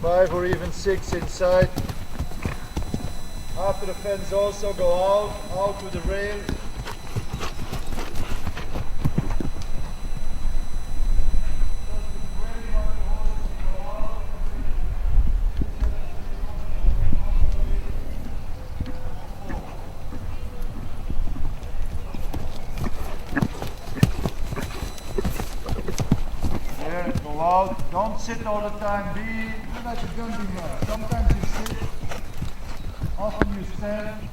5 or even 6 inside. After the fence also go out to the rail. There, go out. Don't sit all the time. Be like a jumping man. Sometimes you sit. Often you stand.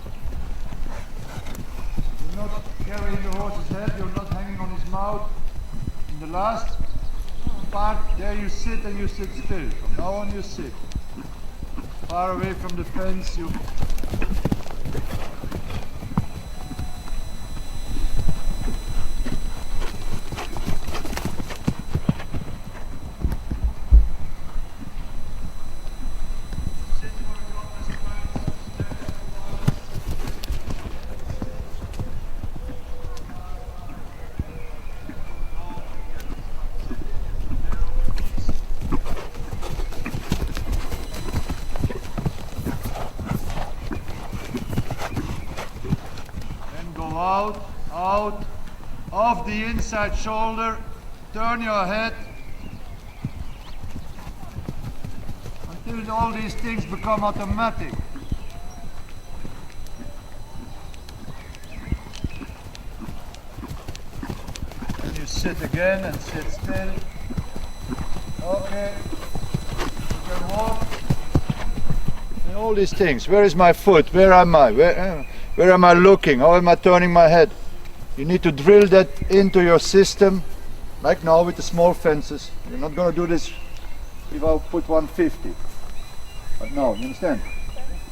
You're not carrying the horse's head, you're not hanging on his mouth. In the last part, there you sit and you sit still. From now on you sit. Far away from the fence, you... out of the inside shoulder, turn your head until all these things become automatic. And you sit again and sit still. Okay, you can walk. And all these things, where is my foot, where am I, where am I looking, how am I turning my head? You need to drill that into your system, like now with the small fences. You're not going to do this if I put 150. But no, you understand?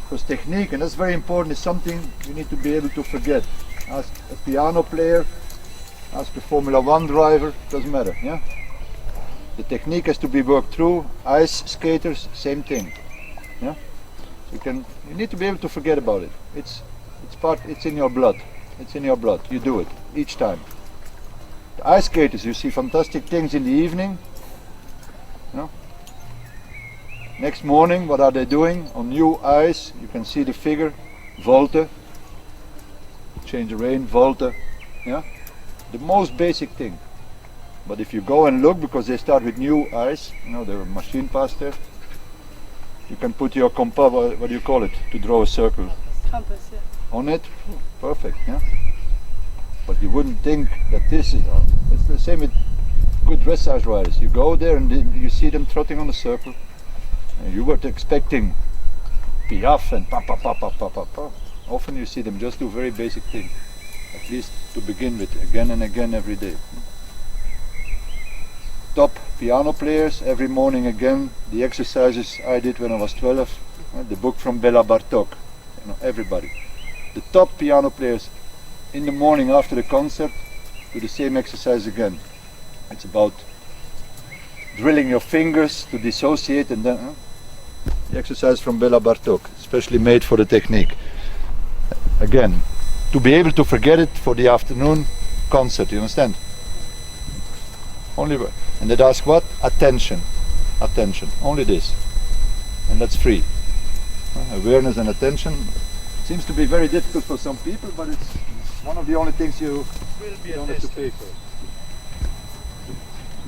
Because technique, and that's very important, is something you need to be able to forget. Ask a piano player, ask a Formula 1 driver, doesn't matter, yeah? The technique has to be worked through. Ice skaters, same thing, yeah? You need to be able to forget about it. It's in your blood. It's in your blood. You do it each time. The ice skaters, you see fantastic things in the evening. You know? Next morning, what are they doing? On new ice, you can see the figure, volte. Change the rein, volte. Yeah? The most basic thing. But if you go and look, because they start with new ice, you know, there are machine pass there. You can put your compass, what do you call it, to draw a circle? Compass, yeah. On it, perfect, yeah. But you wouldn't think that this is. It's the same with good dressage riders. You go there and you see them trotting on a circle. And you were expecting piaf and pa pa pa pa pa pa pa. Often you see them just do very basic things, at least to begin with, again and again every day. Top piano players, every morning again, the exercises I did when I was 12, the book from Bela Bartok, you know, everybody. The top piano players in the morning after the concert do the same exercise again. It's about drilling your fingers to dissociate, and then the exercise from Bela Bartok, especially made for the technique. Again, to be able to forget it for the afternoon concert, you understand? Only, and they'd ask what? Attention. Attention. Only this. And that's free. Awareness and attention. Seems to be very difficult for some people, but it's one of the only things you don't have to pay for.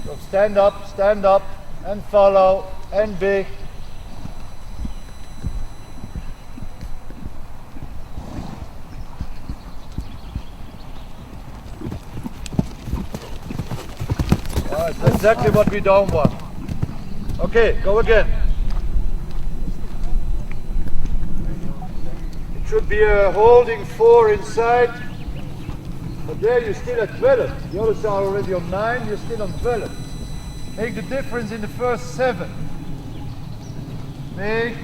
So stand up, and follow, and be. That's exactly what we don't want. Okay, go again. It should be a holding 4 inside, but there you're still at 12. The others are already on 9, you're still on 12. Make the difference in the first 7. Make.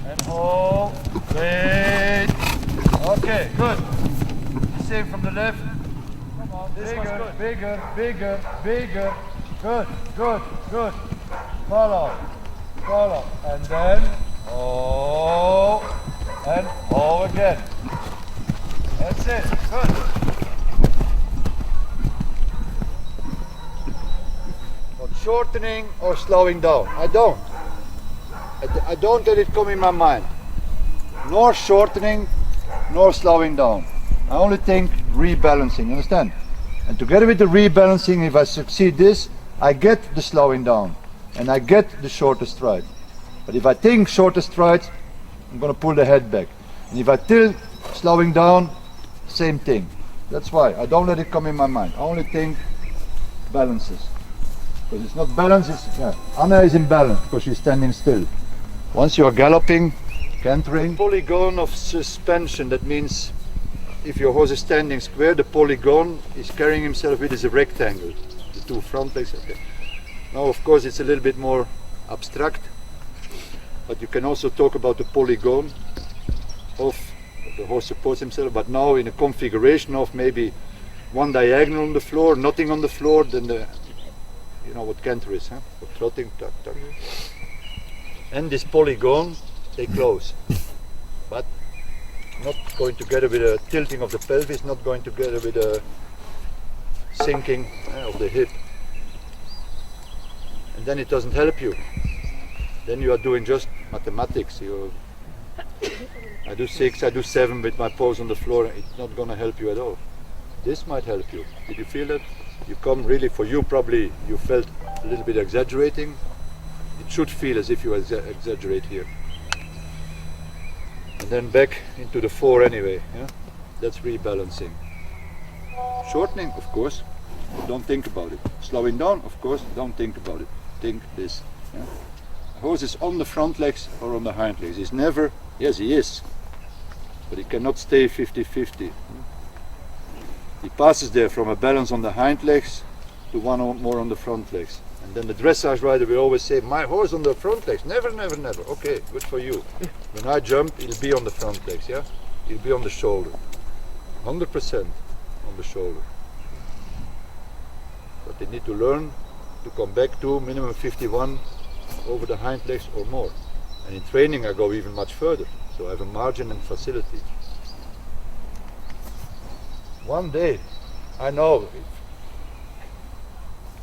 And hold. Wait. Okay, good. Same from the left. Come on, this one's good. Bigger. Good. Follow. And then, and again. That's it, good. shortening or slowing down. I don't. I don't let it come in my mind. Nor shortening, nor slowing down. I only think rebalancing, understand? And together with the rebalancing, if I succeed this, I get the slowing down and I get the shorter stride. But if I think shorter strides, I'm going to pull the head back. And if I tilt slowing down, same thing. That's why I don't let it come in my mind. I only think balances. Because it's not balanced, it's, yeah. Anna is in balance because she's standing still. Once you are galloping, cantering, polygon of suspension, that means if your horse is standing square, the polygon is carrying himself with is a rectangle. The two front legs. Okay. Now of course it's a little bit more abstract, but you can also talk about the polygon of the horse supports himself, but now in a configuration of maybe one diagonal on the floor, nothing on the floor, then the, you know what canter is, huh? For trotting, tuck, tuck. And this polygon, they close, but not going together with a tilting of the pelvis, not going together with a sinking of the hip. And then it doesn't help you. Then you are doing just mathematics. I do 6, I do 7 with my paws on the floor. It's not going to help you at all. This might help you. Did you feel that? You come really, for you probably, you felt a little bit exaggerating. It should feel as if you exaggerate here. And then back into the 4 anyway. Yeah? That's rebalancing. Shortening, of course, don't think about it. Slowing down, of course, don't think about it. Think this. Yeah? The horse is on the front legs or on the hind legs. He's never, yes he is, but he cannot stay 50-50. He passes there from a balance on the hind legs to one or more on the front legs. And then the dressage rider will always say, my horse on the front legs. Never, never, never. Okay, good for you. When I jump, he'll be on the front legs, yeah? He'll be on the shoulder. 100% on the shoulder. But they need to learn to come back to minimum 51 over the hind legs or more. And in training I go even much further. So I have a margin and facility. One day, I know,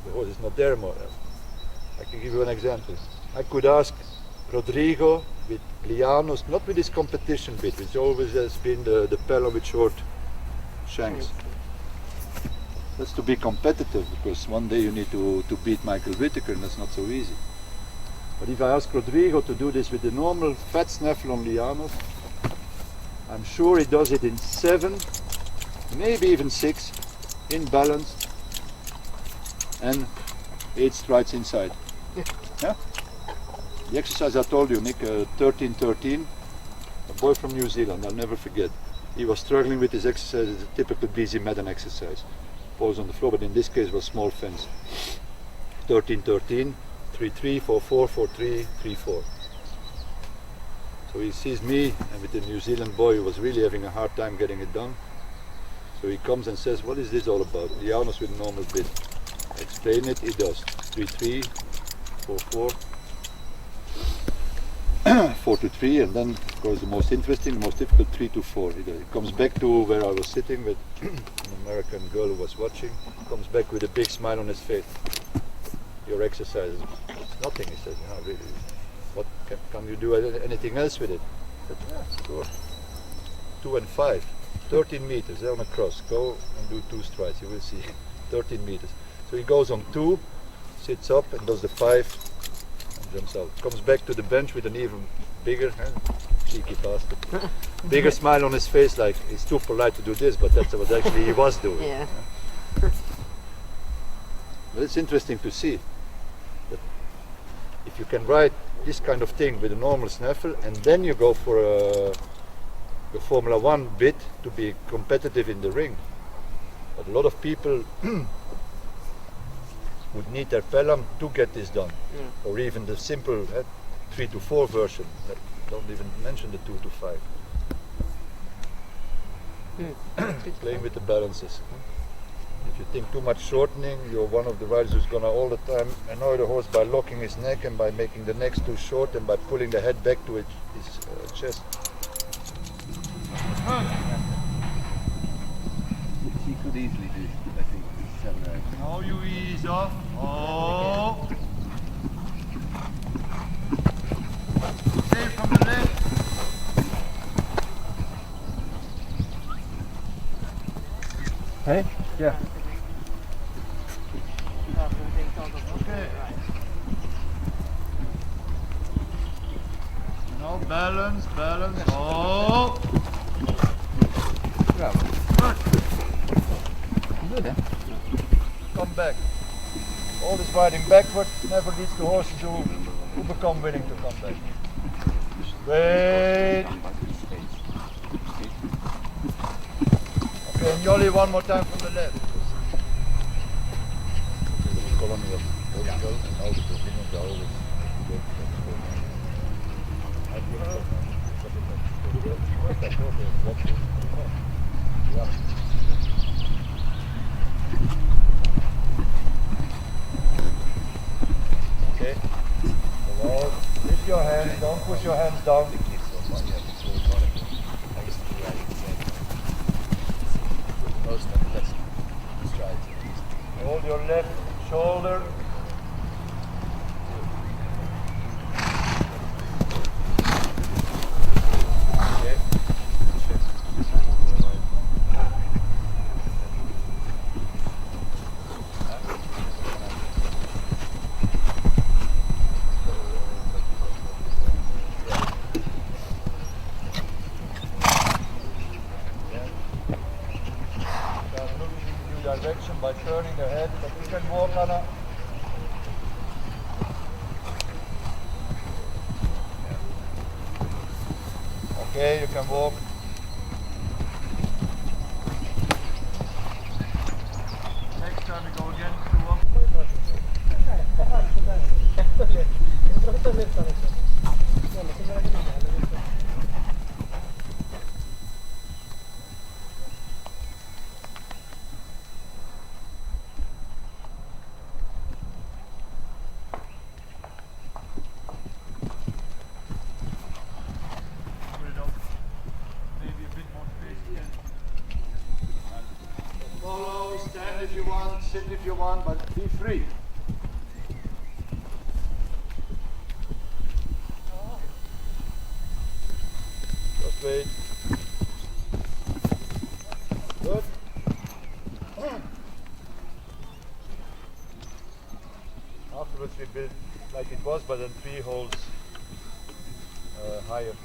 the horse is not there more. I can give you an example. I could ask Rodrigo with Lianos, not with his competition bit, which always has been the pello with short shanks. That's to be competitive, because one day you need to beat Michael Whittaker, and that's not so easy. But if I ask Rodrigo to do this with the normal fat snaffle on Lianos, I'm sure he does it in 7, maybe even 6, in balance, and 8 strides inside. Yeah? The exercise I told you, Nick, 13-13, a boy from New Zealand, I'll never forget. He was struggling with his exercise, it's a typical BZ Madden exercise. Paws on the floor, but in this case was small fence. 13-13, 3-3, 4-4, 4-3, 3-4. So he sees me, and with the New Zealand boy who was really having a hard time getting it done. So he comes and says, what is this all about? Lianos with a normal bit. I explain it, he does. 3-3, 4-4, 4-3, and then of course the most interesting, the most difficult 3-4. He comes back to where I was sitting with an American girl who was watching. Comes back with a big smile on his face. Your exercise is nothing, he says. No, really. What can you do anything else with it? I said, yeah, sure. 2 and 5, 13 meters on a cross. Go and do 2 strides. You will see 13 meters. So he goes on 2, sits up and does the 5. Jumps out. Comes back to the bench with an even bigger, cheeky bastard, bigger smile on his face, like he's too polite to do this, but that's what actually he was doing. Yeah. But it's interesting to see that if you can ride this kind of thing with a normal snaffle, and then you go for the Formula 1 bit to be competitive in the ring. But a lot of people would need their pelham to get this done, or even the simple 3-4 version. Don't even mention the 2-5. Playing with the balances. If you think too much shortening, you're one of the riders who's gonna all the time annoy the horse by locking his neck and by making the necks too short and by pulling the head back to his chest. He could easily do, I think, 7 or 8. Now you ease off. Oh. Hey? Yeah. Okay. Now balance, balance. Oh! Bravo. Good. Good, eh? Come back. All this riding backward never leads to horses who become willing to come back. Wait. Okay, and Jolly one more time from the left. Okay. Well, lift your hands, don't push your hands down. Hold your left shoulder. Okay. Start looking in a new direction by turning the head, but you can walk, Anna. Okay, you can walk. Next time we go again to walk. Maybe a bit more space again. Follow, stand if you want, sit if you want, but be free. Just wait. Good. Afterwards we build like it was, but then 3 holes higher.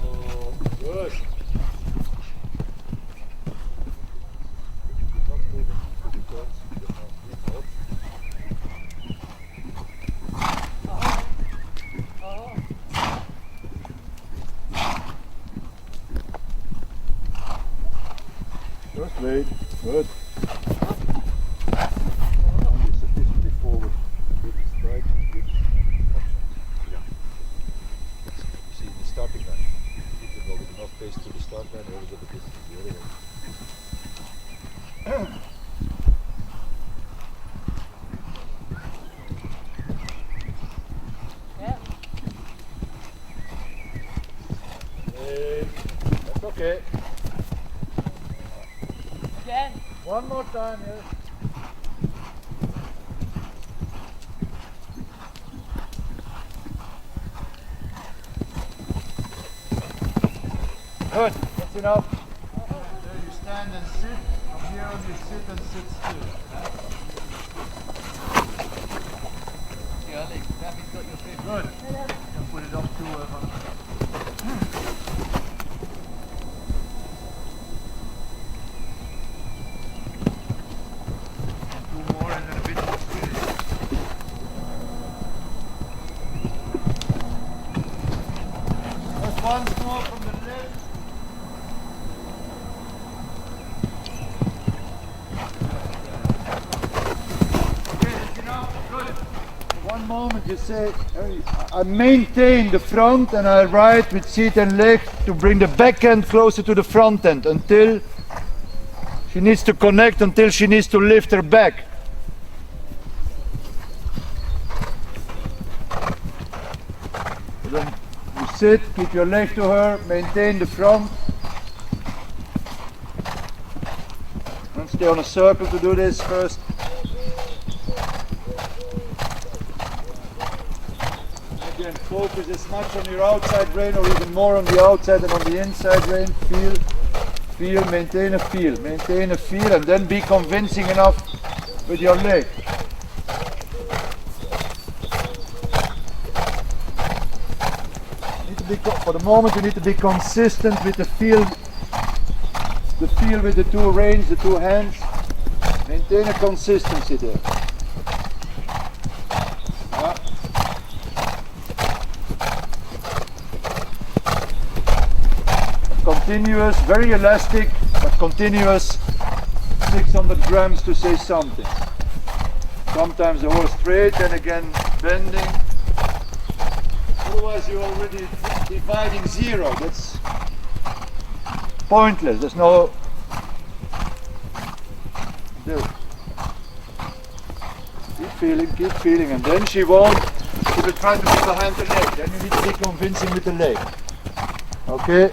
Oh, good. Not moving the turns, you have deep out. Just wait. Good. Only sufficiently forward with strike, with options. Yeah. You see the starting line. If you go with enough pace to the start line, or is it the distance the other way? Yeah. That's okay. Again. One more time, yes. Good, that's enough. There you stand and sit. From here on you sit and sit still. Yeah, David's got your fish. Good. You can put it up to two more and then a bit more space. Just once more from the left. Okay, that's enough. Good. One moment you say, I maintain the front and I ride with seat and leg to bring the back end closer to the front end until she needs to connect, until she needs to lift her back. So then you sit, keep your leg to her, maintain the front. And stay on a circle to do this first. focus as much on your outside rein or even more on the outside than on the inside rein. Feel, maintain a feel, and then be convincing enough with your leg. For the moment you need to be consistent with the feel with the two reins, the two hands. Maintain a consistency there. Yeah. Continuous, very elastic, but continuous 600 grams to say something. Sometimes the horse straight and again bending. Otherwise you're already dividing zero. That's pointless. There's no... There. Keep feeling, and then she will try to be behind the leg. Then you need to be convincing with the leg. Okay?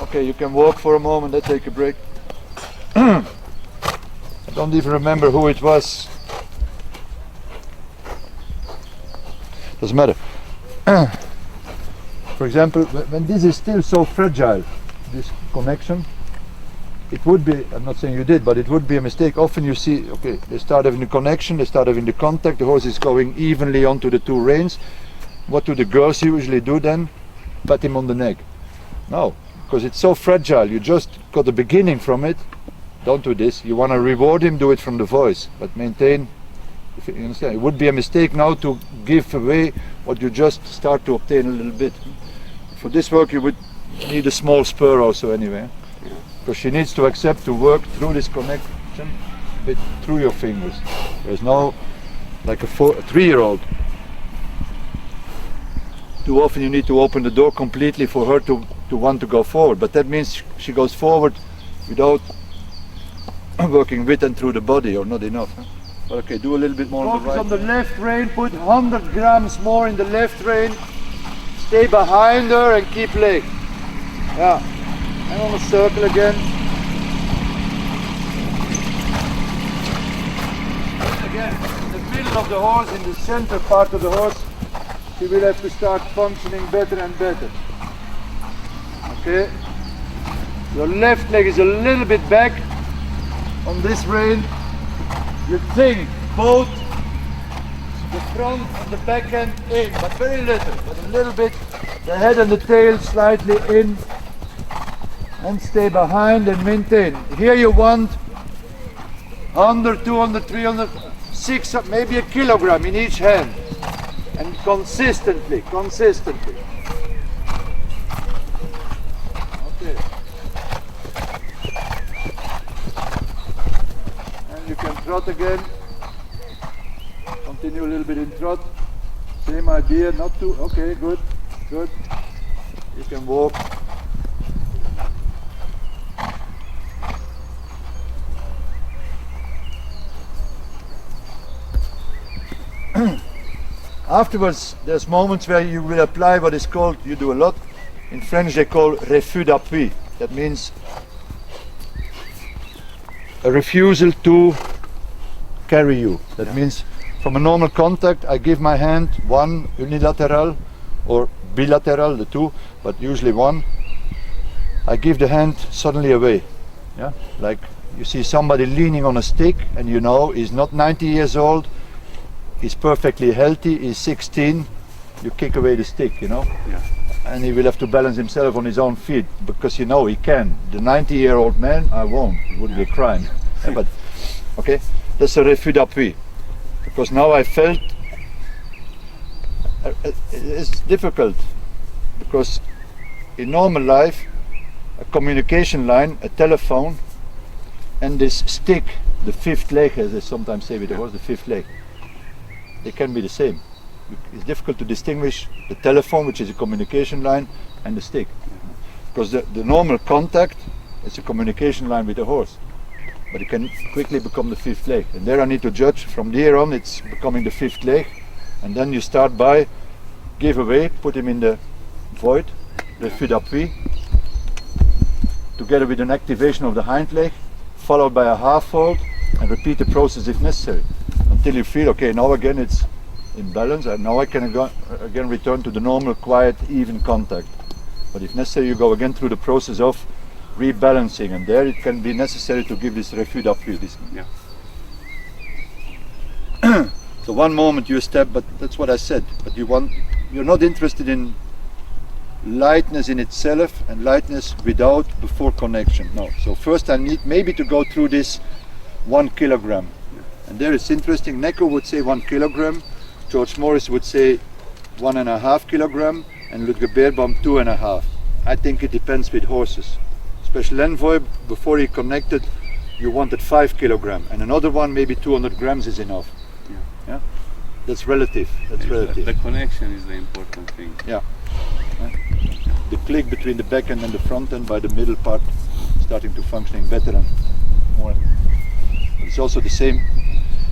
Okay, you can walk for a moment, let's take a break. I don't even remember who it was. Doesn't matter. For example, when this is still so fragile, this connection, it would be, I'm not saying you did, but it would be a mistake. Often you see, okay, they start having the connection, they start having the contact, the horse is going evenly onto the two reins. What do the girls usually do then? Pat him on the neck. No, because it's so fragile, you just got the beginning from it. Don't do this. You want to reward him, do it from the voice, but maintain. If you understand, it would be a mistake now to give away what you just start to obtain a little bit. For this work you would need a small spur also anyway, because she needs to accept to work through this connection a bit through your fingers. There's no, like a 3-year-old. Too often you need to open the door completely for her to want to go forward, but that means she goes forward without working with and through the body, or not enough. Huh? But okay, do a little bit more on the right. Focus on the left rein, put 100 grams more in the left rein. Stay behind her and keep leg. Yeah, and on the circle again. Again, in the middle of the horse, in the center part of the horse, she will have to start functioning better and better. Okay, your left leg is a little bit back on this rein. You think both the front and the back end in, but very little, but a little bit, the head and the tail slightly in, and stay behind and maintain. Here you want 100, 200, 300, 600, maybe a kilogram in each hand, and consistently. Okay. And you can trot again. Continue a little bit in trot. Same idea, not too, okay, good. You can walk. Afterwards, there's moments where you will apply what is called, you do a lot, in French they call refus d'appui. That means a refusal to carry you. That means from a normal contact, I give my hand, one unilateral or bilateral, the two, but usually one. I give the hand suddenly away. Yeah, like you see somebody leaning on a stick, and you know he's not 90 years old, he's perfectly healthy, he's 16. You kick away the stick, you know, and he will have to balance himself on his own feet, because you know he can. The 90-year-old man, I won't. It would be a crime. But okay, that's a refus d'appui. Because now I felt it's difficult, because in normal life a communication line, a telephone, and this stick, the fifth leg, as they sometimes say with the horse, the fifth leg, they can be the same. It's difficult to distinguish the telephone, which is a communication line, and the stick, because the normal contact is a communication line with the horse. But it can quickly become the fifth leg, and there I need to judge from here on it's becoming the fifth leg, and then you start by give away, put him in the void, refus d'appui, together with an activation of the hind leg, followed by a half fold, and repeat the process if necessary, until you feel, okay, now again it's in balance, and now I can again return to the normal, quiet, even contact. But if necessary, you go again through the process of rebalancing, and there it can be necessary to give this refus d'appui. Yeah. So one moment you step, but that's what I said. But you're not interested in lightness in itself and lightness without before connection. No. So first I need maybe to go through this 1 kilogram. And there it's interesting. Neko would say 1 kilogram. George Morris would say 1.5 kilogram, and Ludger Beerbaum 2.5. I think it depends with horses. Special Envoy, before he connected, you wanted 5 kilogram, and another one maybe 200 grams is enough. Yeah, that's relative. That's relative. The connection is the important thing. Yeah. The click between the back end and the front end by the middle part starting to functioning better and more. But it's also the same.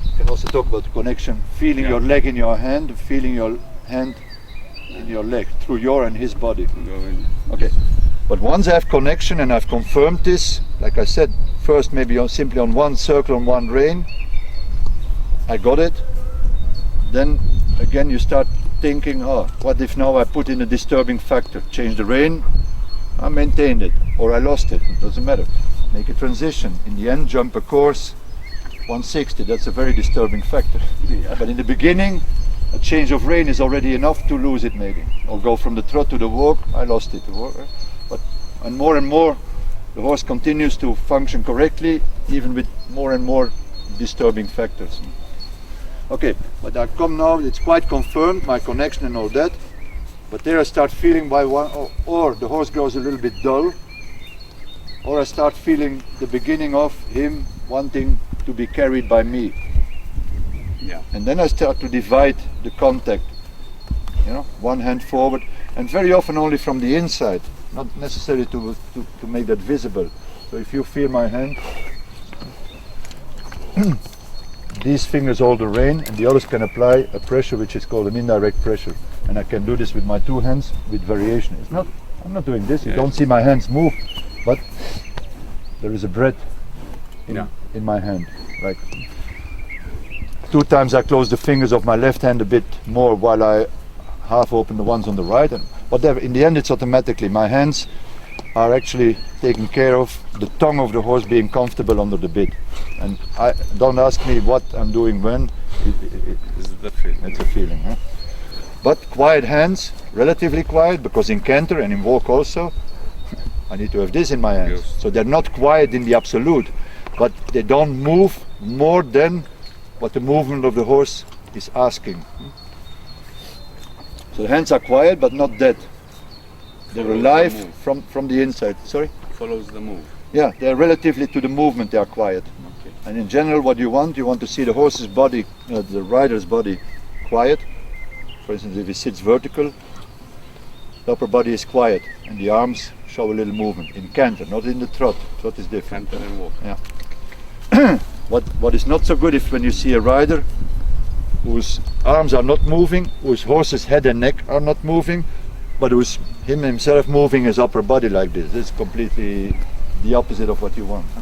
You can also talk about the connection, feeling your leg in your hand, feeling your hand in your leg through your and his body. Okay. But once I have connection and I've confirmed this, like I said, first maybe simply on one circle on one rein, I got it. Then again you start thinking, oh, what if now I put in a disturbing factor, change the rein, I maintained it, or I lost it, doesn't matter. Make a transition, in the end jump a course, 160, that's a very disturbing factor. Yeah. But in the beginning, a change of rein is already enough to lose it maybe. Or go from the trot to the walk, I lost it. But and more, the horse continues to function correctly, even with more and more disturbing factors. Okay, but I come now, it's quite confirmed, my connection and all that, but there I start feeling by one, or the horse grows a little bit dull, or I start feeling the beginning of him wanting to be carried by me. Yeah. And then I start to divide the contact, you know, one hand forward, and very often only from the inside, not necessarily to make that visible. So if you feel my hand, these fingers hold the rein, and the others can apply a pressure which is called an indirect pressure. And I can do this with my two hands with variation. It's not, I'm not doing this, you don't see my hands move, but there is a breath in my hand. Like 2 times I close the fingers of my left hand a bit more while I half open the ones on the right, and whatever. In the end it's automatically, my hands are actually taking care of the tongue of the horse being comfortable under the bit. And I don't ask me what I'm doing when. It's the feeling. It's a feeling. Huh? But quiet hands, relatively quiet, because in canter and in walk also, I need to have this in my hands. Yes. So they're not quiet in the absolute, but they don't move more than what the movement of the horse is asking. So the hands are quiet, but not dead. They're alive from the inside. Sorry? Follows the move. Yeah, they're relatively to the movement, they are quiet. Okay. And in general, what you want to see the horse's body, the rider's body, quiet. For instance, if he sits vertical, the upper body is quiet, and the arms show a little movement. In canter, not in the trot. Trot is different. Canter and walk. Yeah. What is not so good is when you see a rider whose arms are not moving, whose horse's head and neck are not moving, but who's himself moving his upper body like this. It's completely the opposite of what you want. Huh?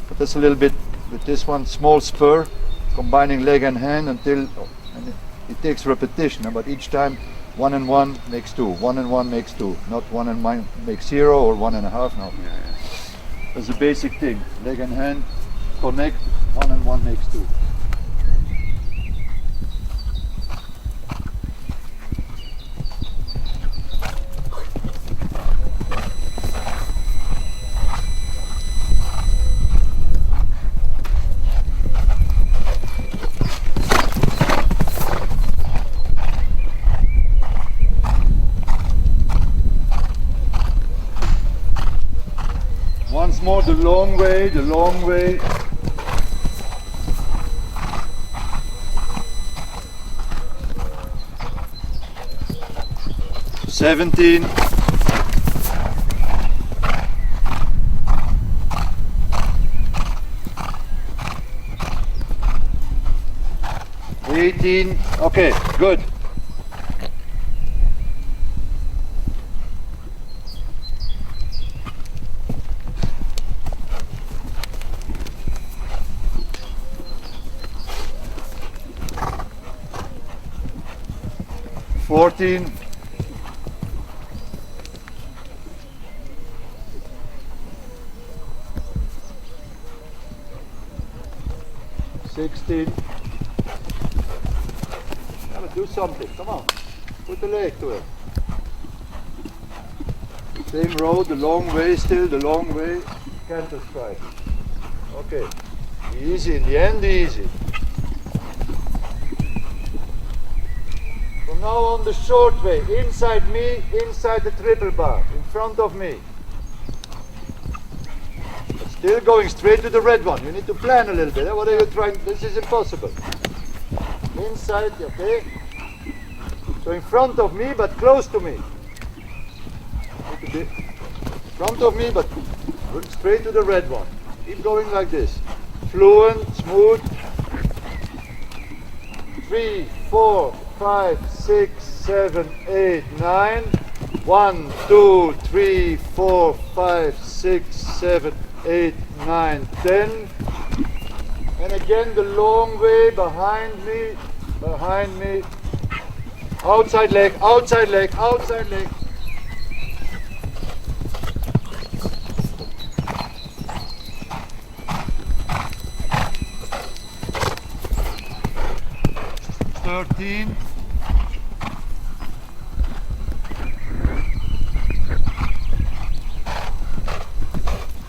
But that's a little bit with this one, small spur, combining leg and hand until, and it takes repetition, but each time 1 and 1 makes 2, 1 and 1 makes 2, not 1 and 1 makes 0 or 1.5, no. Yeah. That's the basic thing, leg and hand, connect, 1 and 1 makes 2. Once more, the long way, the long way. $17. $18. Okay, good. 14. 16. Gotta do something, come on. Put the leg to it. Same road, the long way still, the long way. Canter strike. Okay. Easy, in the end easy. From now on the short way, inside me, inside the triple bar, in front of me. But still going straight to the red one. You need to plan a little bit. What are you trying? This is impossible. Inside, okay? So in front of me, but close to me. In front of me, but straight to the red one. Keep going like this. Fluent, smooth. 3, 4, 5, 6, 7, 8, 9. 1, 2, 3, 4, 5, 6, 7, 8, 9, 10. And again the long way behind me, behind me. Outside leg, outside leg, outside leg. Thirteen.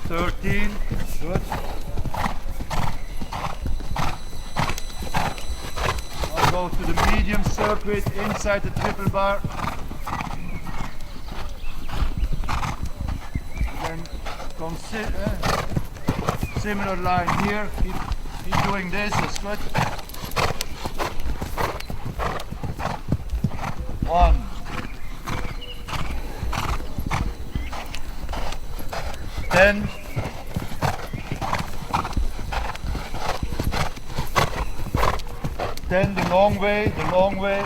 13, good. I'll go to the medium circuit inside the triple bar. Then consider similar line here. Keep doing this, that's good. 1. 10. 10, the long way, the long way.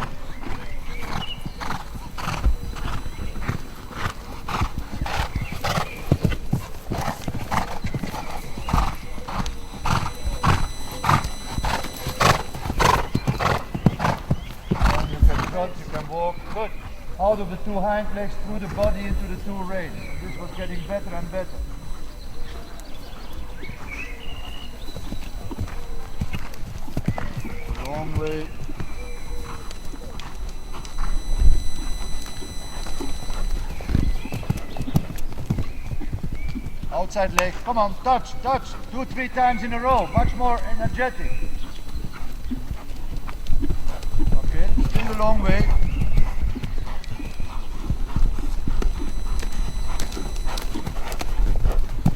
And you can cut, you can walk. Good. Out of the 2 hind legs, through the body into the 2 reins. This was getting better and better. Long way. Outside leg, come on, touch, 2, 3 times in a row, much more energetic. Okay, still the long way.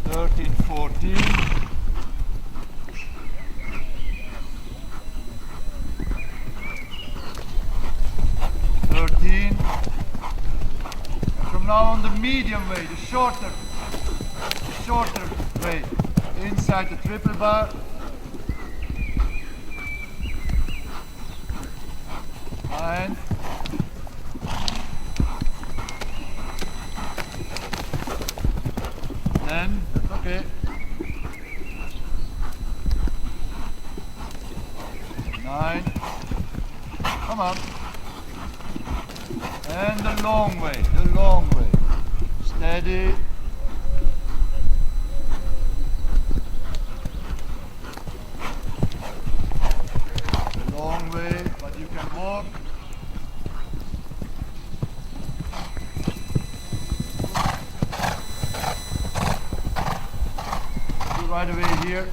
13, 14. 13. From now on the medium way, the shorter way, inside the triple bar. And 10, that's okay. 9, come on. And the long way, steady. The long way, but you can walk. Do right away here.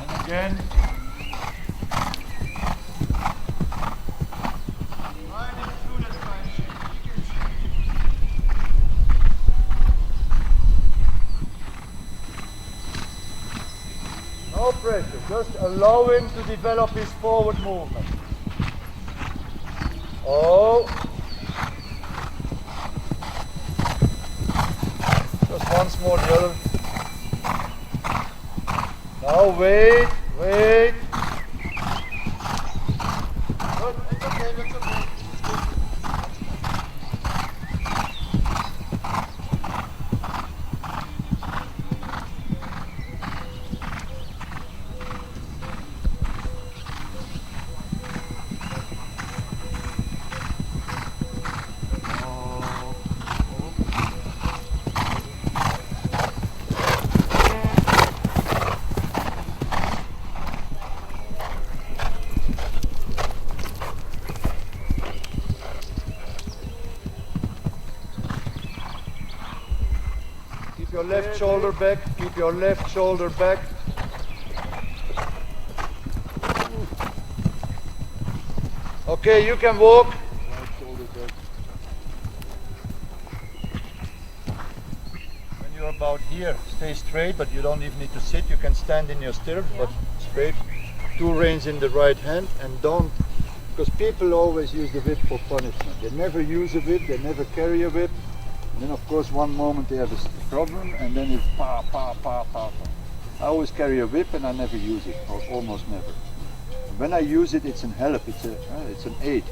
And again. No pressure, just allow him to develop his forward movement. Oh. Just once more the other. Now wait. Good, it's okay, that's okay. your left shoulder back. Keep your left shoulder back. Okay, you can walk. Right shoulder back. When you're about here, stay straight, but you don't even need to sit. You can stand in your stirrups, but straight. 2 reins in the right hand, and don't, because people always use the whip for punishment. They never use a whip, they never carry a whip. And then of course one moment they have a problem, and then it's pa, pa, pa, pa, pa. I always carry a whip and I never use it, or almost never. When I use it, it's an help, it's an aid.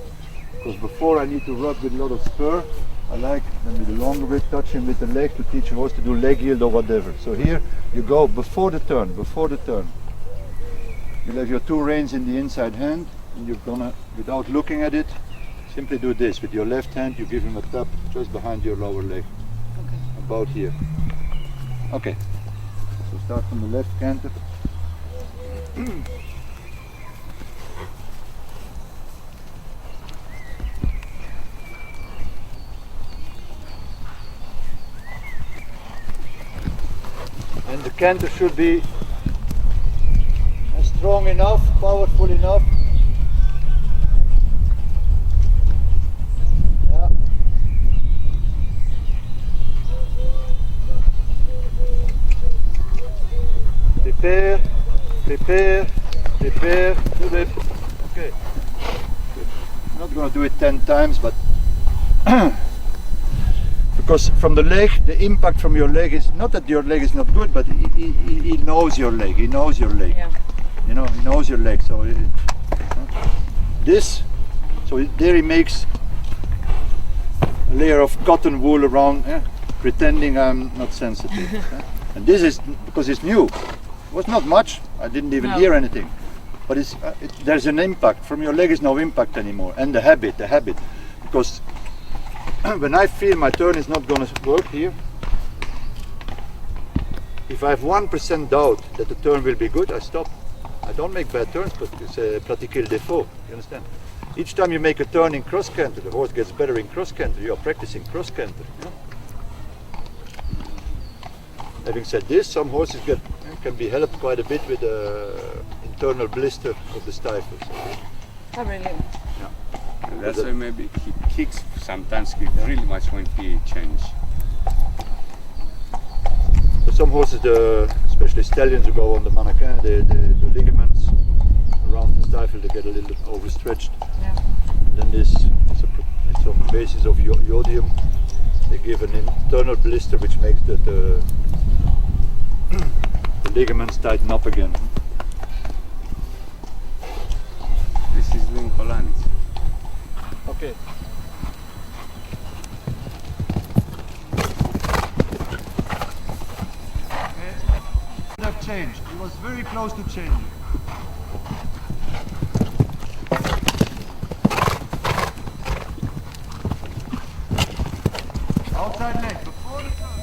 Because before I need to rub with a lot of spur, I like then with the longer whip, touch him with the leg to teach a horse to do leg yield or whatever. So here you go before the turn, before the turn. You'll have your 2 reins in the inside hand, and you're gonna, without looking at it, simply do this. With your left hand, you give him a tap just behind your lower leg. Okay. About here. Okay. So start from the left canter. And the canter should be strong enough, powerful enough. Yeah. Prepare, prepare, prepare, do it. Okay. I'm not going to do it 10 times, but because from the leg, the impact from your leg is not that your leg is not good, but he knows your leg. He knows your leg. Yeah. You know, he knows your leg. So this, so there he makes a layer of cotton wool around, pretending I'm not sensitive. And this is because it's new. It was not much. I didn't even hear anything. But there's an impact. From your leg is no impact anymore. And the habit. Because when I feel my turn is not going to work here, if I have 1% doubt that the turn will be good, I stop. I don't make bad turns, but it's a pratiquer défaut. You understand? Each time you make a turn in cross canter, the horse gets better in cross canter. You are practicing cross canter. You know? Having said this, some horses can be helped quite a bit with the internal blister of the stifle. Oh, really? Yeah. And that's why maybe he kicks, sometimes kicks really much when he changes. For some horses, especially stallions who go on the mannequin, the ligaments around the stifle, they get a little overstretched. Yeah. And then it's on the basis of iodium. They give an internal blister which makes the ligaments tighten up again. This is doing Polanyi. Okay. Have changed. It was very close to changing. Outside leg before the turn.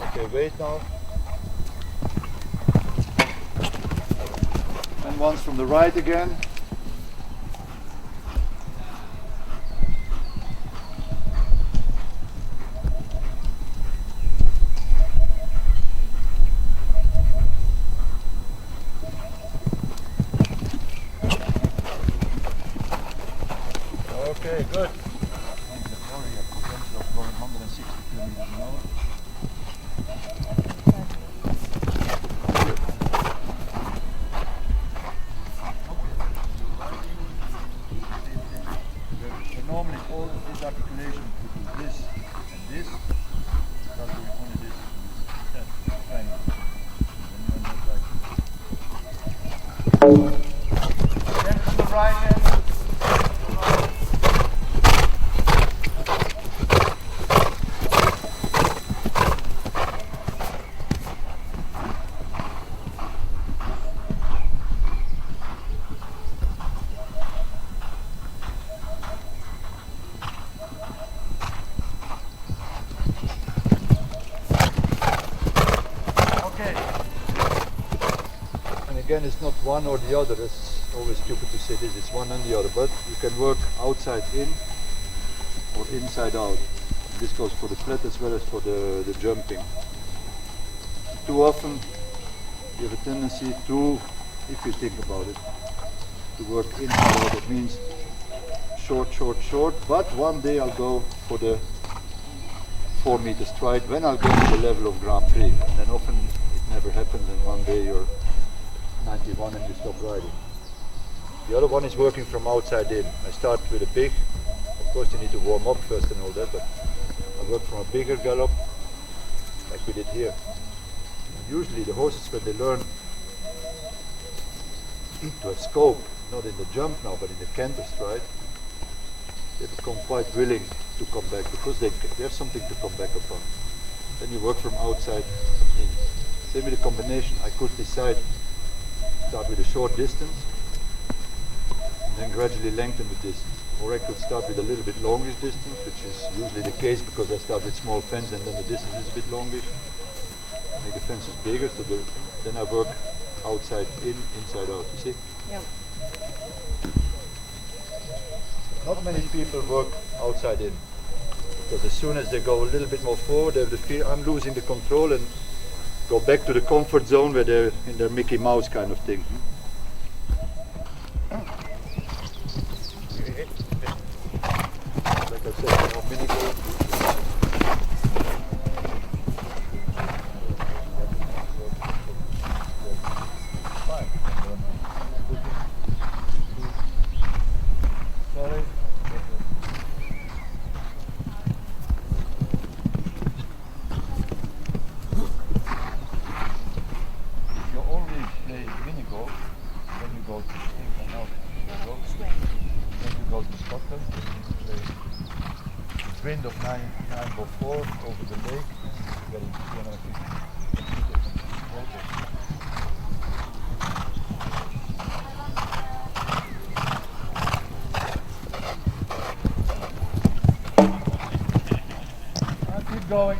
Okay, wait now. And once from the right again. Okay, good. Potential of going 160 kilometers an hour. So normally all this articulation could do this and this. Start doing only this and this. Triangle. Then from the right hand. Again, it's not one or the other. It's always stupid to say this, it's one and the other, but you can work outside in or inside out. This goes for the flat as well as for the jumping. Too often you have a tendency to, if you think about it, to work inside out. That means short, short, short, but one day I'll go for the 4 meter stride when I'll go to the level of Grand Prix, and then often it never happens, and one day you're 91 and you stop riding. The other one is working from outside in. I start with a big, of course you need to warm up first and all that, but I work from a bigger gallop like we did here. Usually the horses, when they learn into a scope, not in the jump now but in the canter stride, they become quite willing to come back because they have something to come back upon. Then you work from outside in. Same with the combination. I could decide start with a short distance and then gradually lengthen the distance. Or I could start with a little bit longish distance, which is usually the case because I start with small fence and then the distance is a bit longish. Make the fences bigger, so then I work outside in, inside out, you see? Yeah. Not many people work outside in, because as soon as they go a little bit more forward, they have the fear, I'm losing the control, and go back to the comfort zone where they're in their Mickey Mouse kind of thing. Like I said, more mini goal. Sorry. You only play mini golf when you go to Stifle. No, when you go to Scotland, you play the wind of 904 over the lake, getting 250 meters. Keep going.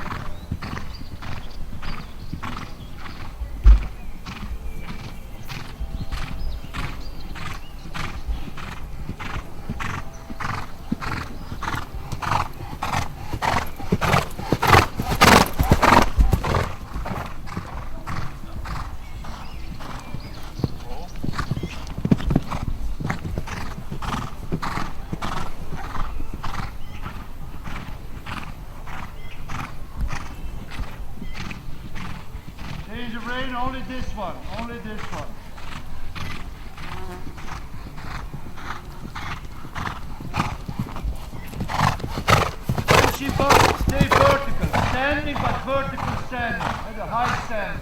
Change the rein, only this one, only this one. Punchy bump, stay vertical, standing but vertical standing, at a high stand.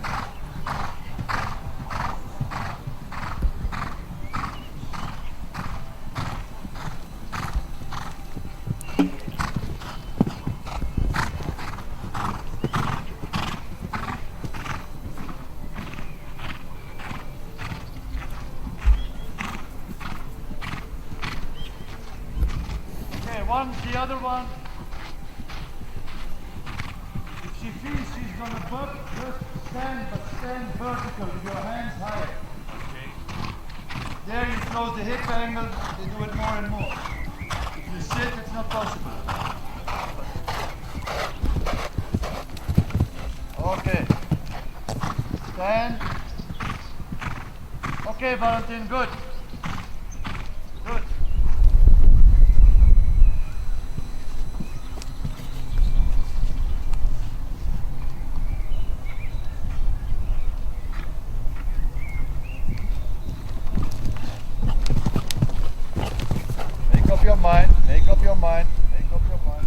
One's the other one. If she feels she's gonna bump, just stand, but stand vertical with your hands higher. Okay. There you close the hip angle, they do it more and more. If you sit, it's not possible. Okay. Stand. Okay, Valentin, good. Good. Make up your mind, make up your mind, make up your mind.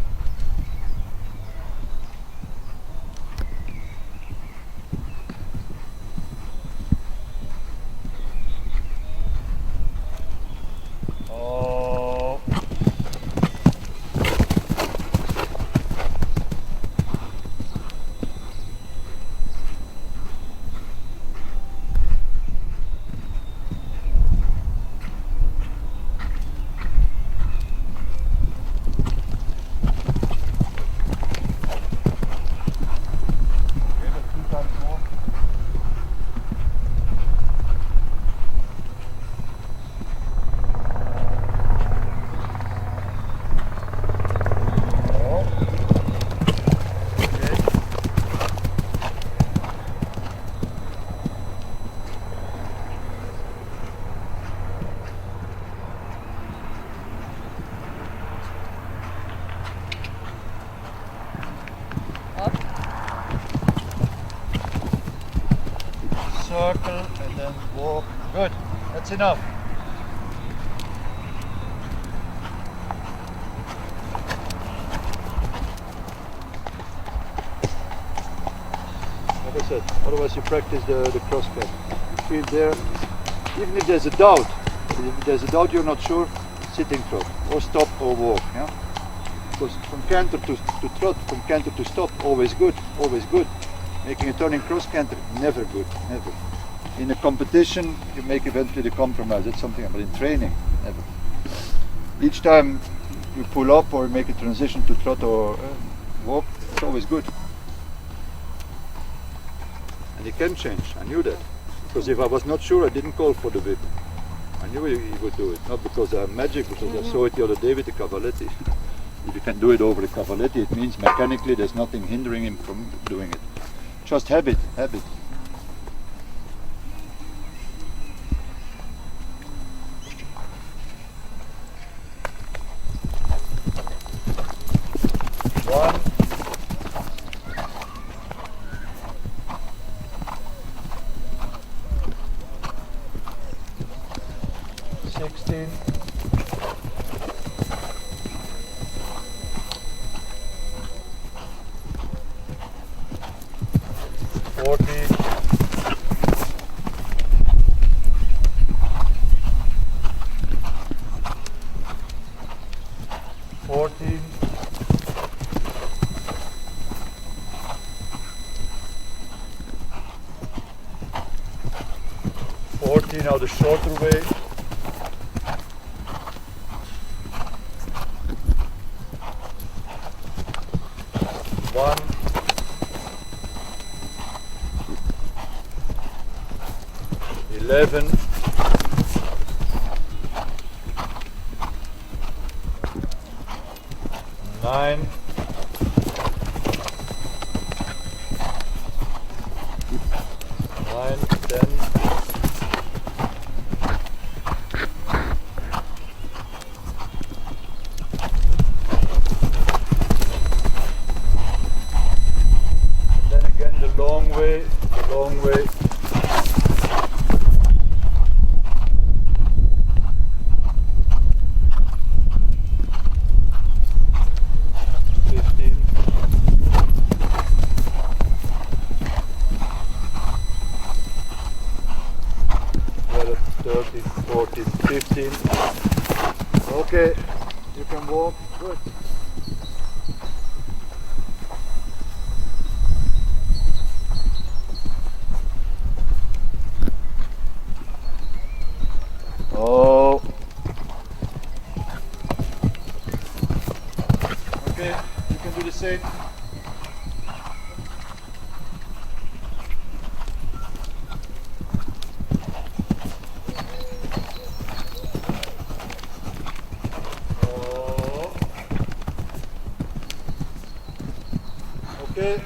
circle and then walk. Good. That's enough. Like I said, otherwise you practice the cross cut. You feel there, even if there's a doubt, you're not sure, sitting trot, or stop or walk. Yeah? Because from canter to trot, from canter to stop, always good, always good. Making a turning cross canter, never good, never. In a competition, you make eventually the compromise, that's something, but in training, never. Each time you pull up or make a transition to trot or walk, it's always good. And he can change, I knew that. Because if I was not sure, I didn't call for the whip. I knew he would do it, not because I'm magic, because I saw it the other day with the Cavaletti. If you can do it over the Cavaletti, it means mechanically there's nothing hindering him from doing it. Just habit, habit. One. 16. 14. 14. 14, now the shorter way. 1. 11. 9. 10. 13, 14, 15. Okay, you can walk. Good. Oh. Okay, you can do the same. Okay.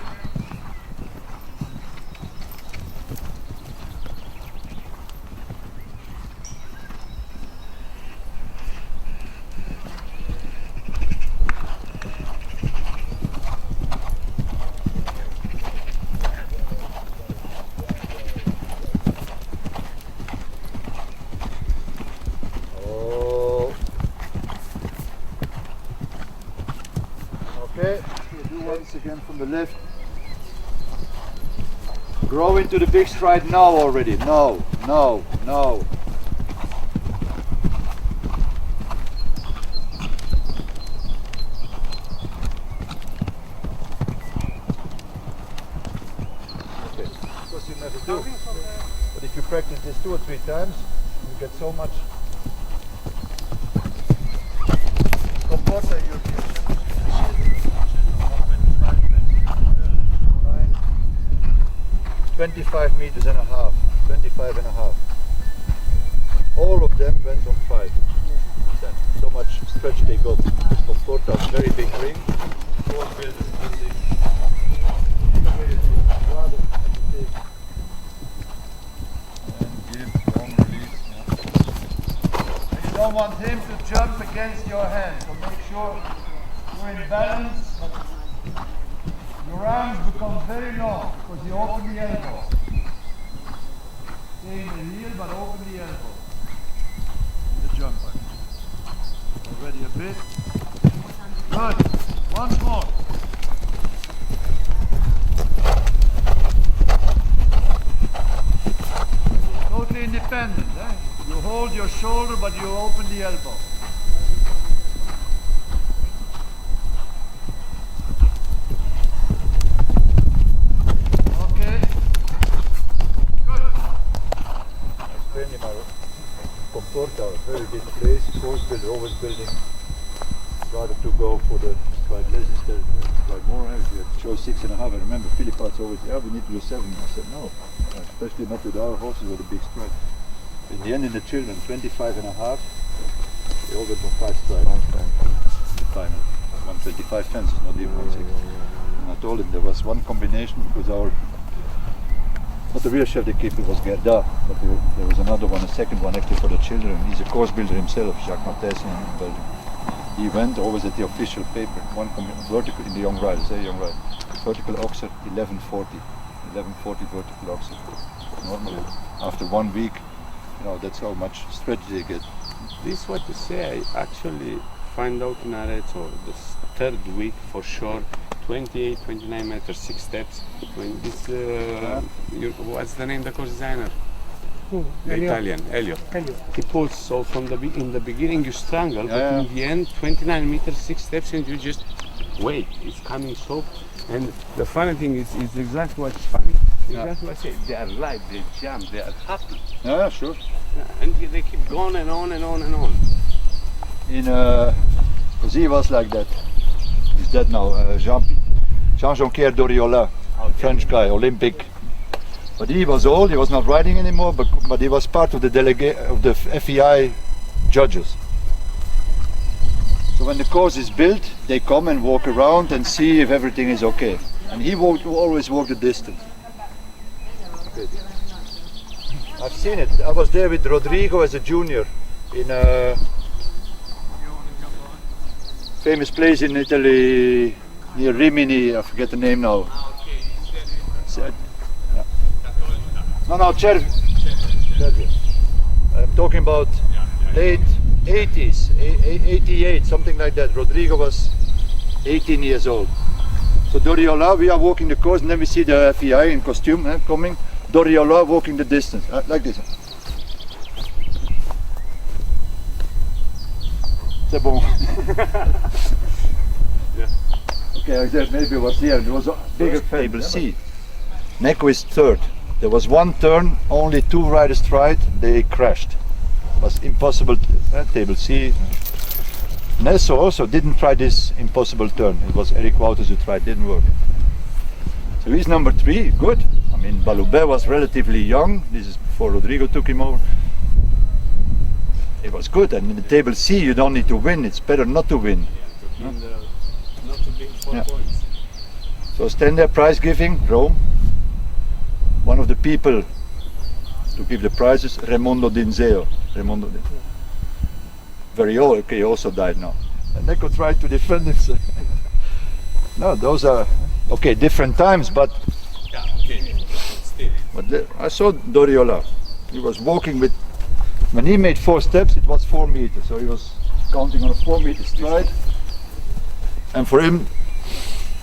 Okay, you do once again from the left. Grow into the big stride now already. No, no, no. Okay, of course you never do. But if you practice this 2 or 3 times, you get so much comfort that you 25 meters and a half, 25 and a half. All of them went on 5. So much stretch they got. Comporta, very big ring. And give long release. And you don't want him to jump against your hand, so make sure you're in balance. Your arms become very long because you open the elbow. Maintain the heel, but open the elbow. The jumper. Already a bit. Good. Once more. Totally independent. Eh? You hold your shoulder, but you open the elbow. Okay. Good. I trained in my Comporta, a very big place, course builder, always building. Rather to go for the quite less instead of quite more. We had chose 6.5. I remember Philippa's always, yeah, we need to do 7. I said no, especially not with our horses with a big stride. In the end, in the children, 25.5, they all went on 5 strides. The final, 125 fences, not even 160. And I told him there was one combination because our, not the real chef de keeper was Gerda, but there was another one, a second one actually for the children. He's a course builder himself, Jacques Martens in Belgium. He went always at the official paper, one vertical in the young riders, young rider. Vertical oxer, 1140 vertical oxer. Normally, after 1 week, you know, that's how much stretch they get. This what you say, I actually find out in Arezzo, the third week for sure, 28, 29 meters, 6 steps. When this, what's the name of the course designer? The Italian, Elio. He pulls, so from the in the beginning you strangle, but in the end 29 meters, 6 steps, and you just wait. It's coming so. And the funny thing is exactly what's funny. Exactly what I say. They are live, they jump, they are happy. Yeah, sure. And they keep going and on and on and on. In because he was like that. He's dead now. Jean-Jonquière Doriola, French guy, Olympic. But he was old. He was not riding anymore. But he was part of the delegate of the FEI judges. So when the course is built, they come and walk around and see if everything is okay. And he always walked the distance. Okay. I've seen it. I was there with Rodrigo as a junior in a famous place in Italy near Rimini. I forget the name now. No, Cervi. I'm talking about late 80s, 88, something like that. Rodrigo was 18 years old. So Doriola, we are walking the course, and then we see the FEI in costume coming. Doriola walking the distance, like this. C'est bon. Yeah. Okay, I said maybe it was here. There was a bigger table C. Neko is third. There was one turn, only 2 riders tried, they crashed. It was impossible, table C. Nesso also didn't try this impossible turn. It was Eric Wouters who tried, didn't work. So he's number 3, good. I mean, Baloubet was relatively young. This is before Rodrigo took him over. It was good, and in the table C you don't need to win, it's better not to win. Not to gain 4 points. So stand there, prize giving, Rome. One of the people to give the prizes, Raimondo Dinzeo. Very old, okay, he also died now. And Neko tried to defend himself. No, those are, okay, different times, but Yeah, okay, still. But I saw Doriola. He was walking with, when he made 4 steps, it was 4 meters. So he was counting on a 4-meter stride. And for him,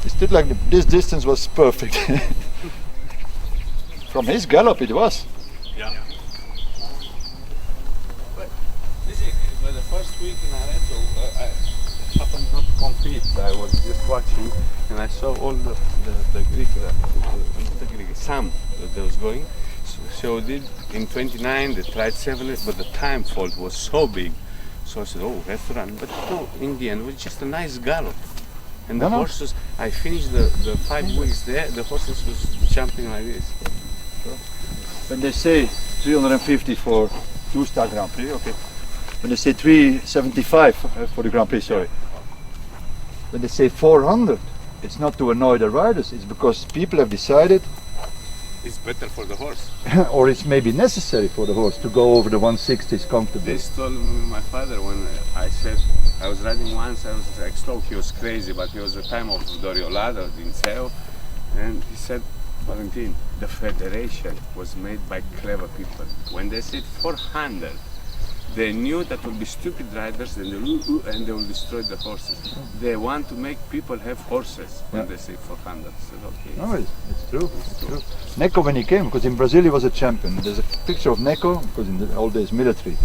it stood like this distance was perfect. From his gallop, it was. Yeah. But this is for the first week in Arezzo, I happened not to compete. I was just watching, and I saw all the Greek, Sam that was going. So did in 29 they tried 7, but the time fault was so big. So I said, oh, have to run. But no, in the end, it was just a nice gallop. And the horses, I finished the 5 weeks there, the horses was jumping like this. When they say 350 for 2-star Grand Prix, okay. When they say 375 for the Grand Prix, sorry. When they say 400, it's not to annoy the riders, it's because people have decided It's better for the horse. or it's maybe necessary for the horse to go over the 160s comfortably. This told me my father when I said, I was riding once, I was like, he was crazy, but it was the time of Doriola, Dinzeo, and he said, Valentin, the federation was made by clever people. When they said 400, they knew that will be stupid riders and they will destroy the horses. They want to make people have horses when they say 400. I said, okay. No, it's true. It's true. Neco, when he came, because in Brazil he was a champion. There's a picture of Neco, because in the old days military.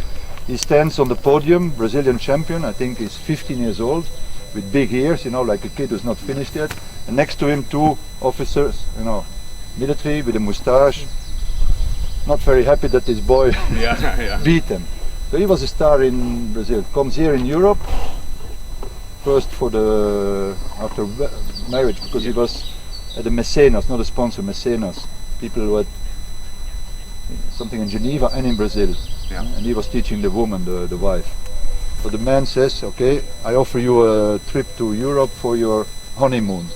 He stands on the podium, Brazilian champion. I think he's 15 years old, with big ears, you know, like a kid who's not finished yet. And next to him, two officers, you know, military with a moustache. Not very happy that this boy beat him. So he was a star in Brazil. Comes here in Europe, first for after marriage, because he was at the Mecenas, not a sponsor, Mecenas. People who had something in Geneva and in Brazil. Yeah. And he was teaching the woman, the wife. So the man says, okay, I offer you a trip to Europe for your honeymoon.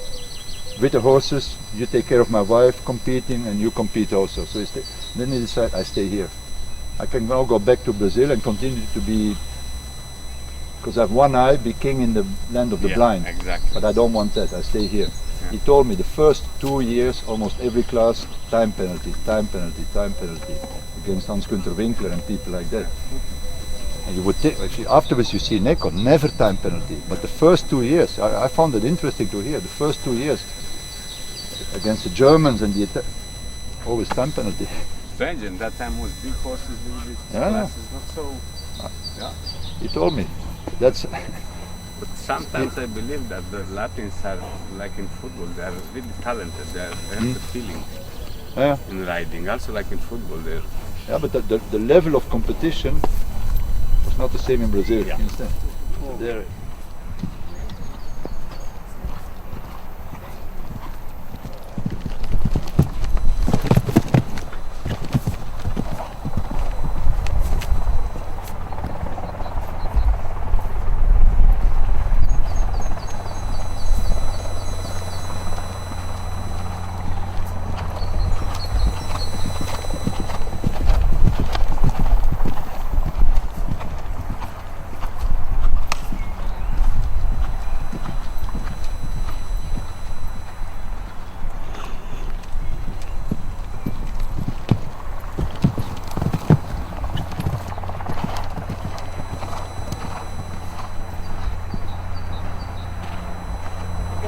With the horses, you take care of my wife competing and you compete also. So then he decided, I stay here. I can now go back to Brazil and continue to be, because I have one eye, be king in the land of the blind. Exactly. But I don't want that, I stay here. Yeah. He told me the first 2 years, almost every class, time penalty, time penalty, time penalty, against Hans-Günther Winkler and people like that. And you would think, afterwards you see Neco, never time penalty. But the first 2 years, I found it interesting to hear, the first 2 years, against the Germans and always time penalty. Strange, and that time was big horses, little bit classes, not so. Yeah. He told me. That's. But sometimes I believe that the Latins are like in football. They are really talented. They have the feeling in riding. Also, like in football, they're. Yeah, but the level of competition was not the same in Brazil. Yeah. You understand? So there.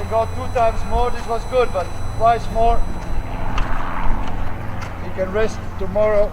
Go 2 times more, this was good, but twice more. You can rest tomorrow.